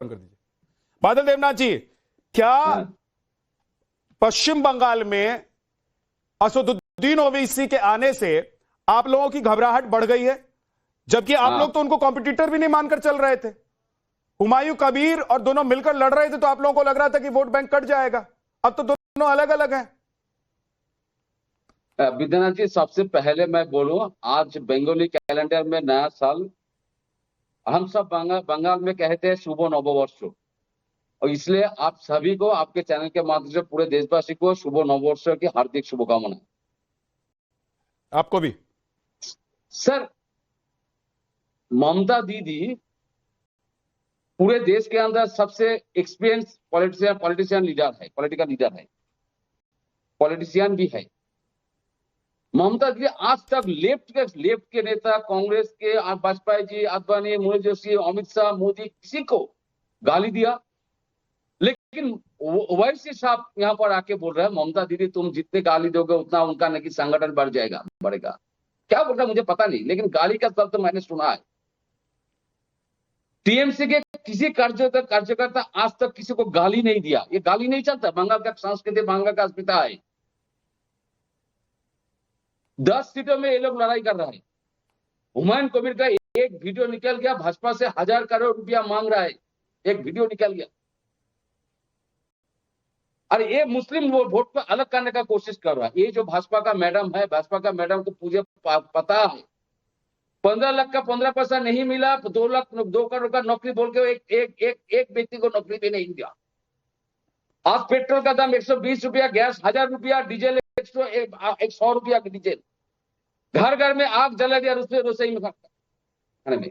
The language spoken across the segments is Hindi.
कर दीजिए। बादल देवनाथ जी, क्या पश्चिम बंगाल में असदुद्दीन ओवैसी के आने से आप लोगों की घबराहट बढ़ गई है? जबकि आप लोग तो उनको कॉम्पिटिटर भी नहीं मानकर चल रहे थे। हुमायूं कबीर और दोनों मिलकर लड़ रहे थे तो आप लोगों को लग रहा था कि वोट बैंक कट जाएगा। अब तो दोनों अलग अलग हैं। विद्यानाथ जी, सबसे पहले मैं बोलूं, आज बंगाली कैलेंडर में नया साल, हम सब बंगाल में कहते हैं शुभ नववर्ष, और इसलिए आप सभी को, आपके चैनल के माध्यम से पूरे देशवासी को शुभ नववर्ष की हार्दिक शुभकामनाएं। आपको भी। सर, ममता दीदी पूरे देश के अंदर सबसे एक्सपीरियंस पॉलिटिशियन लीडर है, पॉलिटिकल लीडर है, पॉलिटिशियन भी है। ममता दीदी आज तक लेफ्ट के नेता, कांग्रेस के वाजपेयी जी, आडवाणी, मुरली जोशी, अमित शाह, मोदी, किसी को गाली दिया, लेकिन ओवैसी साहब यहाँ पर आके बोल रहे हैं ममता दीदी तुम जितने गाली दोगे उतना उनका नहीं संगठन बढ़ेगा। क्या बोल रहा है मुझे पता नहीं, लेकिन गाली का शब्द तो मैंने सुना है। टीएमसी के किसी कार्यकर्ता आज तक किसी को गाली नहीं दिया। ये गाली नहीं चलता, बंगाल का संस्कृति, बंगाल का अस्मिता है। 10 सीटों में ये लोग लड़ाई कर रहे हैं। हुमायूं कबीर का एक वीडियो निकल गया, भाजपा से 1000 करोड़ रुपया मांग रहा है, एक वीडियो निकल गया। अरे ये मुस्लिम वोट को अलग करने का कोशिश कर रहा है। ये जो भाजपा का मैडम है, भाजपा का मैडम को मुझे पता है 15 लाख का 15% नहीं मिला, 2 करोड़ का नौकरी बोल के एक व्यक्ति को नौकरी भी नहीं दिया। आज पेट्रोल का दाम 120 रुपया, गैस 1000 रुपया, डीजल 100 रुपया की डीजल, घर घर में आग जला दिया रसोई में।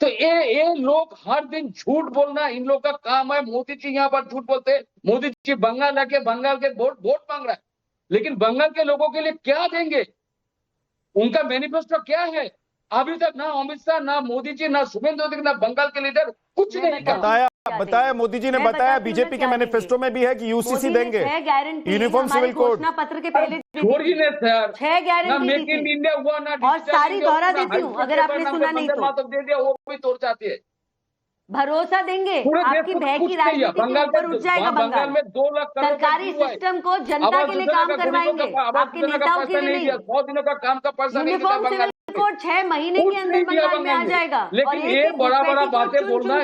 तो ये लोग हर दिन झूठ बोलना इन लोग का काम है। मोदी जी यहाँ पर झूठ बोलते हैं। मोदी जी बंगाल आके बंगाल के वोट मांग रहा है, लेकिन बंगाल के लोगों के लिए क्या देंगे? उनका मैनिफेस्टो क्या है? अभी तक ना अमित शाह, ना मोदी जी, ना शुभेंदु अधिकारी, ना बंगाल के लीडर कुछ नहीं बताया मोदी जी ने बताया। बीजेपी के मैनिफेस्टो में भी है कि यूसीसी देंगे, यूनिफॉर्म सिविल कोड। पत्र के पहले 6 गारंटी मेक इन इंडिया हुआ, ना और सारी दोहरा देती हूँ अगर आपने सुना नहीं तो। दे दिया, वो भी तोड़ जाती है। भरोसा देंगे आपकी भय की राजनीति के ऊपर उठ जाएगा बंगाल में। 2 लाख सरकारी सिस्टम को जनता के लिए काम करवाएंगे, आपके नेताओं के लिए नहीं। 100 दिनों का काम का पैसा नहीं दिया यूनिफॉर्म सिविल कोड 6 महीने के अंदर बंगाल में आ जाएगा। लेकिन ये बड़ा बातें बोलना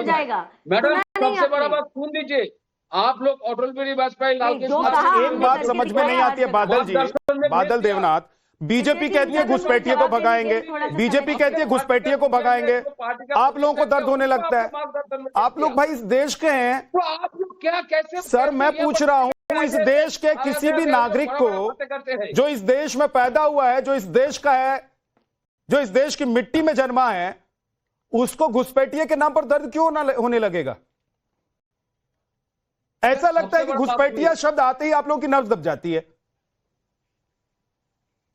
जाएगा। मैडम, सबसे बड़ा बात सुन दीजिए, आप लोग अटल बिहारी वाजपेयी, लाल एक बात समझ में नहीं आती है बादल जी, बादल देवनाथ, बीजेपी कहती है घुसपैठिए को भगाएंगे, बीजेपी कहती है घुसपैठिए को भगाएंगे, आप लोगों को दर्द होने लगता है। आप लोग भाई इस देश के हैं, तो आप लोग क्या कैसे? सर मैं पूछ रहा हूं, इस देश के किसी भी नागरिक को जो इस देश में पैदा हुआ है, जो इस देश का है, जो इस देश की मिट्टी में जन्मा है, उसको घुसपैठिए के नाम पर दर्द क्यों ना होने लगेगा? ऐसा लगता है कि घुसपैठिया शब्द आते ही आप लोगों की नब्ज दब जाती है।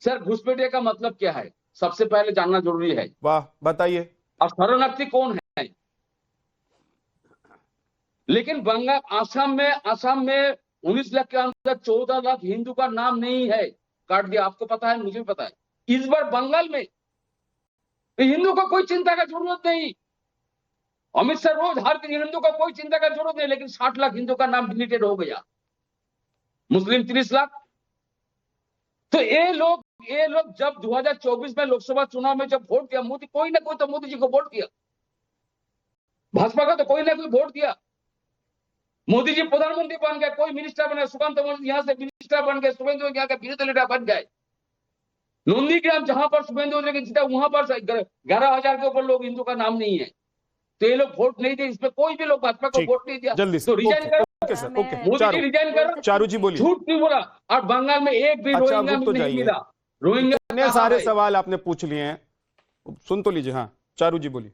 सर, घुसपैठिया का मतलब क्या है सबसे पहले जानना जरूरी है। वाह, बताइए। और शरणार्थी कौन है? लेकिन बंगाल, आसाम में 19 लाख के अंदर 14 लाख हिंदू का नाम नहीं है, काट दिया। आपको पता है, मुझे भी पता है। इस बार बंगाल में हिंदू को कोई चिंता का जरूरत नहीं। अमित शाह रोज हर दिन हिंदू को कोई चिंता का जरूरत नहीं, लेकिन 60 लाख हिंदू का नाम डिलीटेड हो गया, मुस्लिम 30 लाख। तो ये लोग जब 2024 में लोकसभा चुनाव में जब वोट दिया, मोदी कोई ना कोई तो मोदी जी को वोट दिया, भाजपा का तो कोई ना कोई वोट दिया। मोदी जी प्रधानमंत्री बन गए, कोई मिनिस्टर बने, सुकांत यहाँ से मिनिस्टर बन गए, शुभेंदु यहाँ के विरोधी लीडर बन गए। नंदीग्राम जहां पर शुभेंदु जीता, वहां पर 11,000 के ऊपर लोग हिंदू का नाम नहीं है, तो ये लोग वोट नहीं दिए। इसमें कोई भी लोग भाजपा को वोट नहीं दिया। जल्दी से तो रिजाइन करो, मोदी जी रिजाइन करो। चारू जी बोलिए। झूठ क्यों बोला? और बंगाल में एक भी रोहिंग्या नहीं मिला। रोहिंग्या सारे सवाल आपने पूछ लिए हैं, सुन तो लीजिए। हाँ, चारू जी बोलिए।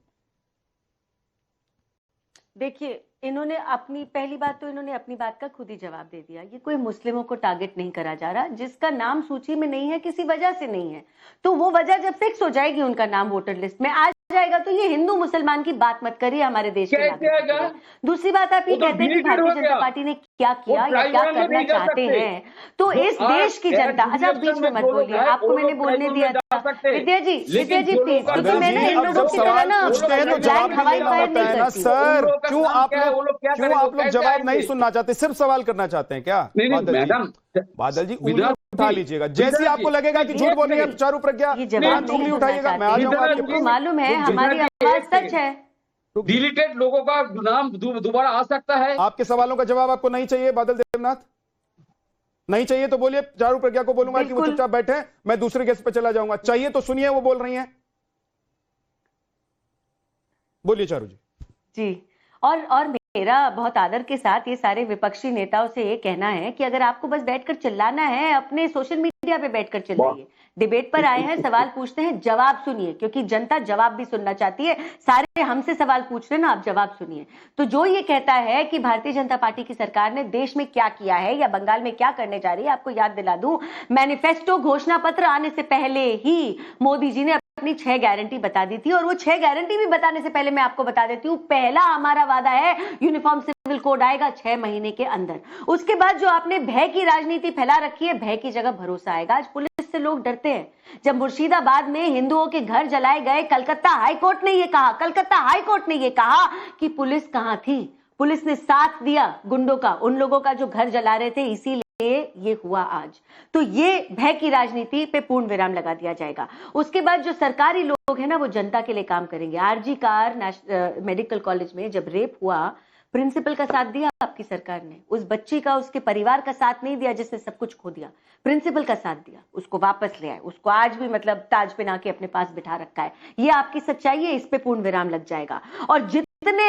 देखिए, इन्होंने अपनी पहली बात तो इन्होंने अपनी बात का खुद ही जवाब दे दिया। ये कोई मुस्लिमों को टारगेट नहीं करा जा रहा। जिसका नाम सूची में नहीं है किसी वजह से नहीं है, तो वो वजह जब फिक्स हो जाएगी उनका नाम वोटर लिस्ट में, आज जाएगा तो ये हिंदू मुसलमान की बात मत करिए हमारे देश के कैसे नागरिकों आएगा? के। दूसरी बात आप ये वो तो कहते हैं कि डिलीटेड भारतीय हो जनता गया। पार्टी ने क्या किया या क्या ट्राइब्यूनल में करना नहीं जा चाहते सकते। हैं, तो जो इस आज देश की जनता, अच्छा आप बीच में मत बोलिए, आपको मैंने बोलने दिया था। विद्या जी प्लीज, क्योंकि मैं ना इन लोगों की तरह ना पूछते हैं तो जवाब ब्लैंक हवाई देना फायर होता नहीं है ना करती। सर। लोगों का क्यों काम आप क्या है, वो लोग क्या क्यों करेंगे, आप लोग कैसे जवाब नहीं आएंगे? सुनना चाहते, सिर्फ सवाल करना चाहते हैं क्या? नहीं बादल जी, मैडम, बादल जी उंगली विद्या उठा जी, लीजिएगा विद्या जैसे जी, आपको लगेगा कि झूठ एक बोल रही है मिनट। चारू प्रज्ञा, ये जवाब तुरंत उंगली नहीं उठाइएगा, मैं आ जाऊंगा आपके आपको पास। मालूम है रुक जाइए। हमारी आवाज सच है। डिलीटेड लोगों का नाम दोबारा आ सकता है। आपके सवालों का जवाब आपको नहीं चाहिए बादल देवनाथ? नहीं चाहिए तो बोलिए, चारू प्रज्ञा को बोलूंगा कि वो बिल्कुल। चुपचाप बैठे, मैं दूसरे गेस्ट पे चला जाऊंगा। चाहिए तो सुनिए वो बोल रही हैं, बोलिए चारू जी। जी, और मेरा बहुत आदर के साथ ये सारे विपक्षी नेताओं से ये कहना है कि अगर आपको बस बैठकर चिल्लाना है, अपने सोशल मीडिया पे बैठकर चिल्लाइए। डिबेट पर आए हैं, सवाल पूछते हैं, जवाब सुनिए, क्योंकि जनता जवाब भी सुनना चाहती है। सारे हमसे सवाल पूछ रहे हैं ना, आप जवाब सुनिए। तो जो ये कहता है कि भारतीय जनता पार्टी की सरकार ने देश में क्या किया है या बंगाल में क्या करने जा रही है, आपको याद दिला दूं, मैनिफेस्टो घोषणा पत्र आने से पहले ही मोदी जी ने अपनी 6 गारंटी बता दी थी। और वो 6 गारंटी भी बताने से पहले मैं आपको बता देती हूँ, पहला हमारा वादा है यूनिफॉर्म सिविल कोड आएगा 6 महीने के अंदर। उसके बाद जो आपने भय की राजनीति फैला रखी है, भय की जगह भरोसा आएगा। आज पुलिस से लोग डरते हैं। जब मुर्शिदाबाद में हिंदुओं के घर जलाए गए, कलकत्ता हाईकोर्ट ने यह कहा कि पुलिस कहां थी। पुलिस ने साथ दिया गुंडों का, उन लोगों का जो घर जला रहे थे, इसीलिए ये हुआ आज। तो ये भय की राजनीति पे पूर्ण विराम लगा दिया जाएगा। उसके बाद जो सरकारी लोग हैं ना, वो जनता के लिए काम करेंगे। आरजी कार मेडिकल कॉलेज में जब रेप हुआ, प्रिंसिपल का साथ दिया आपकी सरकार ने, उस बच्ची का, उसके परिवार का साथ नहीं दिया जिसने सब कुछ खो दिया। प्रिंसिपल का साथ दिया, उसको वापस ले आए, उसको आज भी मतलब ताज पहना के अपने पास बिठा रखा है। ये आपकी सच्चाई है, इस पे पूर्ण विराम लग जाएगा। और जितने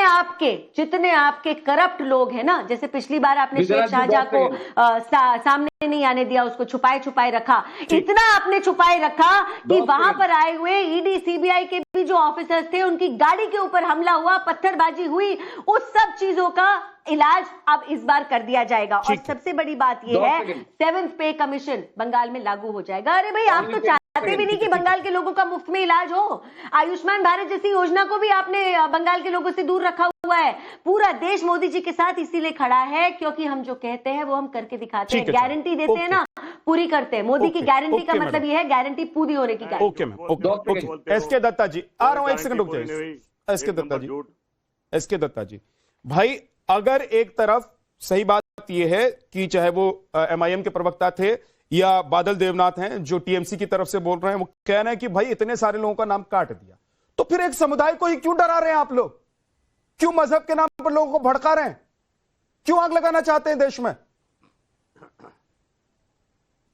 आपके करप्ट लोग हैं ना, जैसे पिछली बार आपने शेख शाहजहां को सामने नहीं आने दिया, उसको छुपाए रखा, इतना आपने छुपाए रखा कि वहां पर आए हुए ईडी सीबीआई के भी जो ऑफिसर्स थे, उनकी गाड़ी के ऊपर हमला हुआ, पत्थरबाजी हुई, उस सब चीजों का इलाज अब इस बार कर दिया जाएगा। और सबसे बड़ी बात यह है, 7th पे कमीशन बंगाल में लागू हो जाएगा। अरे भाई, आप तो चाहते भी नहीं कि बंगाल के लोगों का मुफ्त में इलाज हो। आयुष्मान भारत जैसी योजना को भी आपने बंगाल के लोगों से दूर रखा हुआ है। पूरा देश मोदी जी के साथ इसीलिए खड़ा है क्योंकि हम जो कहते हैं वो हम करके दिखाते हैं। गारंटी देते हैं ना, पूरी करते हैं। मोदी की गारंटी का मतलब यह है गारंटी पूरी होने की guarantee. Okay ma'am, okay. SK Dutta ji, आ रहा हूं, एक सेकंड रुक जाइए। एसके दत्ता जी, भाई अगर एक तरफ सही बात यह है कि चाहे वो एमआईएम के प्रवक्ता थे या बादल देवनाथ हैं जो टीएमसी की तरफ से बोल रहे हैं, वो कह रहे हैं कि भाई इतने सारे लोगों का नाम काट दिया, तो फिर एक समुदाय को ही क्यों डरा रहे हैं आप लोग? क्यों मजहब के नाम पर लोगों को भड़का रहे हैं? क्यों आग लगाना चाहते हैं देश में?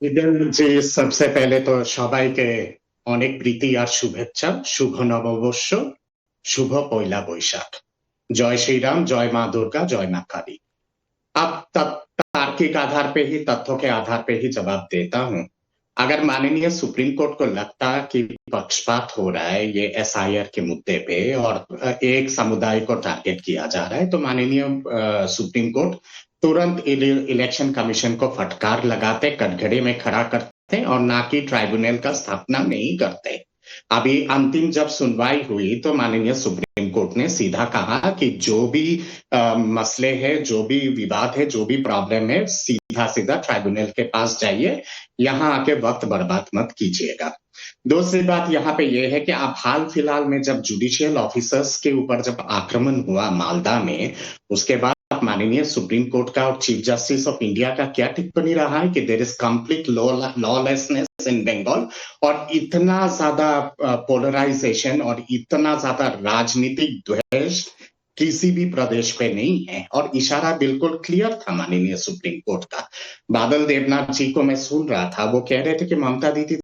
जी, सबसे पहले तो সবাইকে অনেক প্রীতি আর শুভেচ্ছা। শুভ নববর্ষ, শুভ পয়লা বৈশাখ। जय श्री राम, जय मां दुर्गा, जय मां काली। अब तार्किक आधार पे ही, तथ्यों के आधार पे ही जवाब देता हूं। अगर माननीय सुप्रीम कोर्ट को लगता कि पक्षपात हो रहा है ये एसआईआर के मुद्दे पे और एक समुदाय को टारगेट किया जा रहा है, तो माननीय सुप्रीम कोर्ट तुरंत इलेक्शन कमीशन को फटकार लगाते, कटघरे में खड़ा करते और ना कि ट्राइब्यूनल का स्थापना नहीं करते। अभी अंतिम जब सुनवाई हुई तो माननीय सुप्रीम कोर्ट ने सीधा कहा कि जो भी मसले हैं, जो भी विवाद है, जो भी प्रॉब्लम है, सीधा ट्राइब्यूनल के पास जाइए, यहाँ आके वक्त बर्बाद मत कीजिएगा। दूसरी बात यहाँ पे ये है कि आप हाल फिलहाल में जब जुडिशियल ऑफिसर्स के ऊपर जब आक्रमण हुआ मालदा में, उसके बाद माननीय सुप्रीम कोर्ट का और चीफ जस्टिस ऑफ इंडिया का क्या टिप्पणी रहा है कि देयर इज कंप्लीट लॉलेसनेस इन बंगाल, और इतना ज्यादा पोलराइजेशन और इतना ज्यादा राजनीतिक द्वेष किसी भी प्रदेश पे नहीं है। और इशारा बिल्कुल क्लियर था माननीय सुप्रीम कोर्ट का। बादल देवनाथ जी को मैं सुन रहा था, वो कह रहे थे कि ममता दीदी